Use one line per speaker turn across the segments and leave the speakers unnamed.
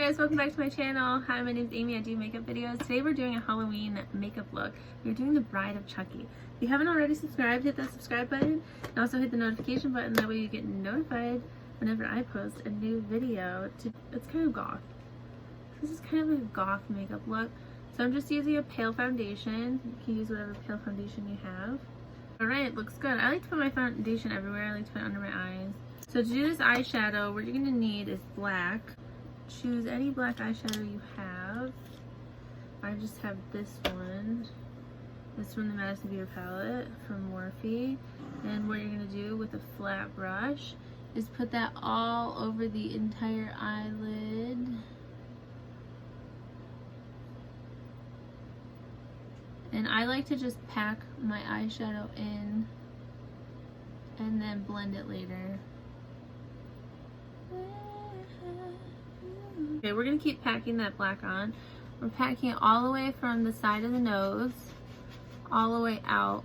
guys, welcome back to my channel. Hi, my name is Amy. I do makeup videos. Today we're doing a Halloween makeup look. We're doing the Bride of Chucky. If you haven't already subscribed, hit that subscribe button and also hit the notification button. That way you get notified whenever I post a new video. It's kind of goth. This is kind of like a goth makeup look. So I'm just using a pale foundation. You can use whatever pale foundation you have. Alright, looks good. I like to put my foundation everywhere. I like to put it under my eyes. So to do this eyeshadow, what you're going to need is black. Choose any black eyeshadow you have. I just have this one. This from the Madison Beer palette from Morphe. And what you're going to do with a flat brush is put that all over the entire eyelid. And I like to just pack my eyeshadow in and then blend it later. Okay, we're gonna keep packing that black on. We're packing it all the way from the side of the nose, all the way out.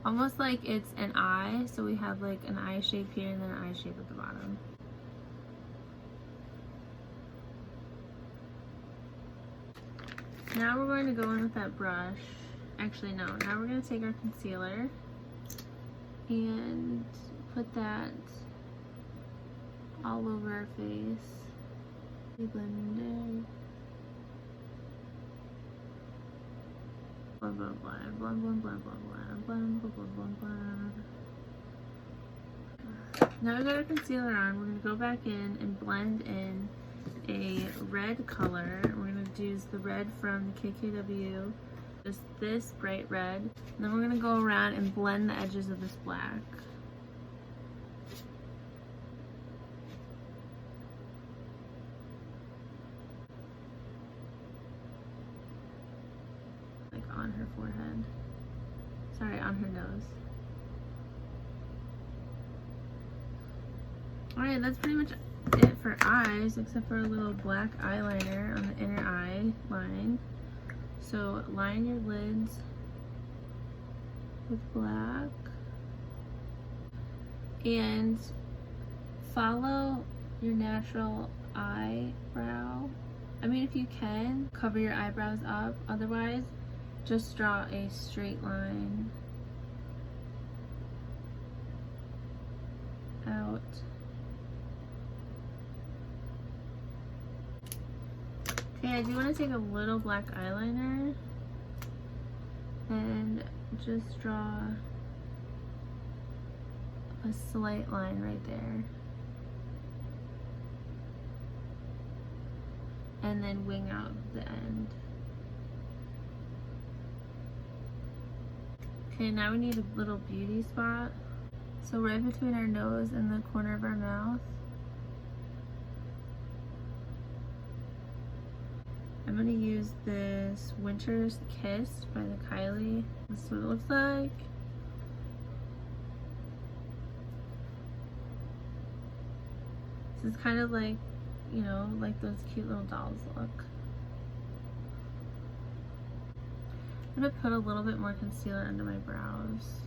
Almost like it's an eye, so we have like an eye shape here and then an eye shape at the bottom. Now we're going to go in with that brush. Actually, no. Now we're going to take our concealer and put that all over our face. Blend it. Blend, blend, blend, blend, blend, blend, blend, blend, blend, blend, blend. Now we got our concealer on. We're going to go back in and blend in a red color. We're going to use the red from KKW, just this bright red, and then we're going to go around and blend the edges of this black. Like on her forehead. Sorry, on her nose. Alright, that's pretty much it for eyes, except for a little black eyeliner on the inner eye line. So line your lids with black and follow your natural eyebrow. I mean, if you can, cover your eyebrows up. Otherwise, just draw a straight line out. Okay, I do want to take a little black eyeliner and just draw a slight line right there. And then wing out the end. Okay, now we need a little beauty spot. So right between our nose and the corner of our mouth. I'm going to use this Winter's Kiss by the Kylie. This is what it looks like. This is kind of like, you know, like those cute little dolls look. I'm going to put a little bit more concealer under my brows.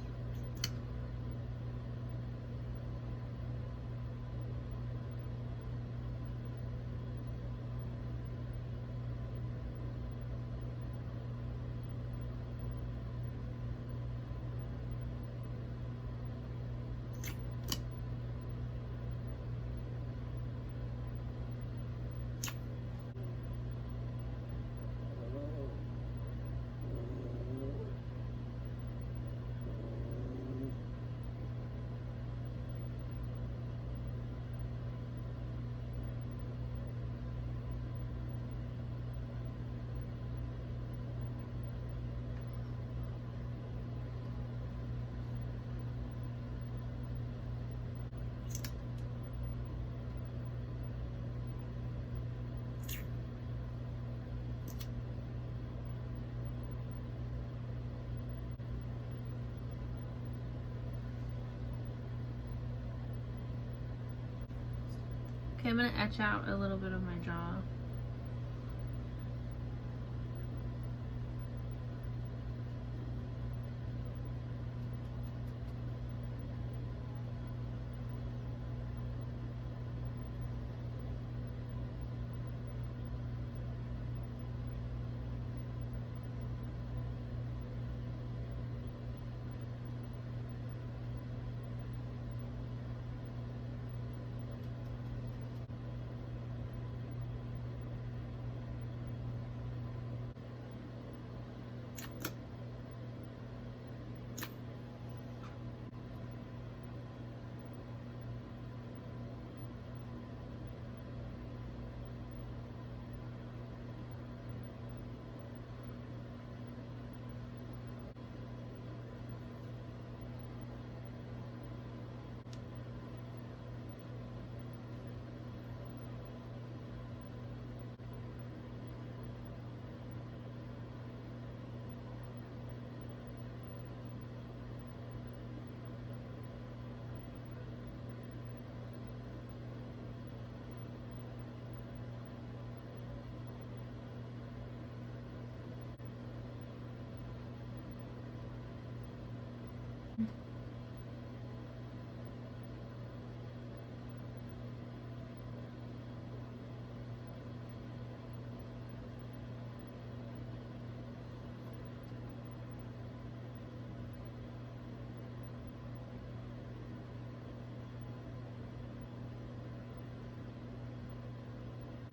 Okay, I'm going to etch out a little bit of my jaw.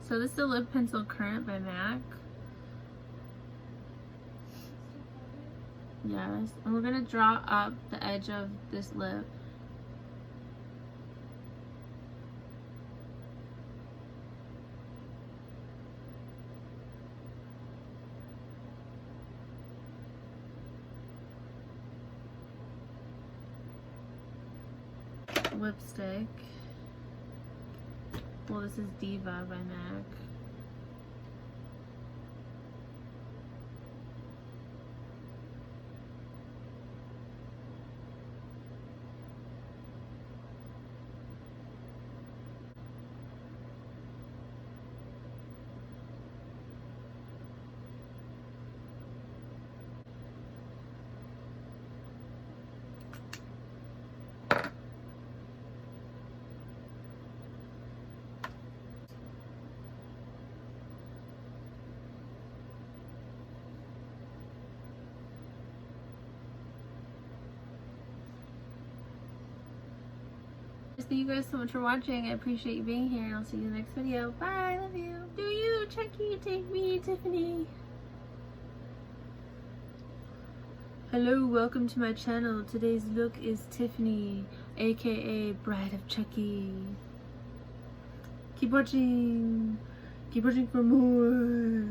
So this is the lip pencil Current by MAC. Yes, and we're gonna draw up the edge of this lip. Lipstick. Well, this is Diva by MAC. Thank you guys so much for watching. I appreciate you being here, and I'll see you in the next video. Bye, love you. Do you, Chucky, take me, Tiffany. Hello, welcome to my channel. Today's look is Tiffany, aka Bride of Chucky. Keep watching for more.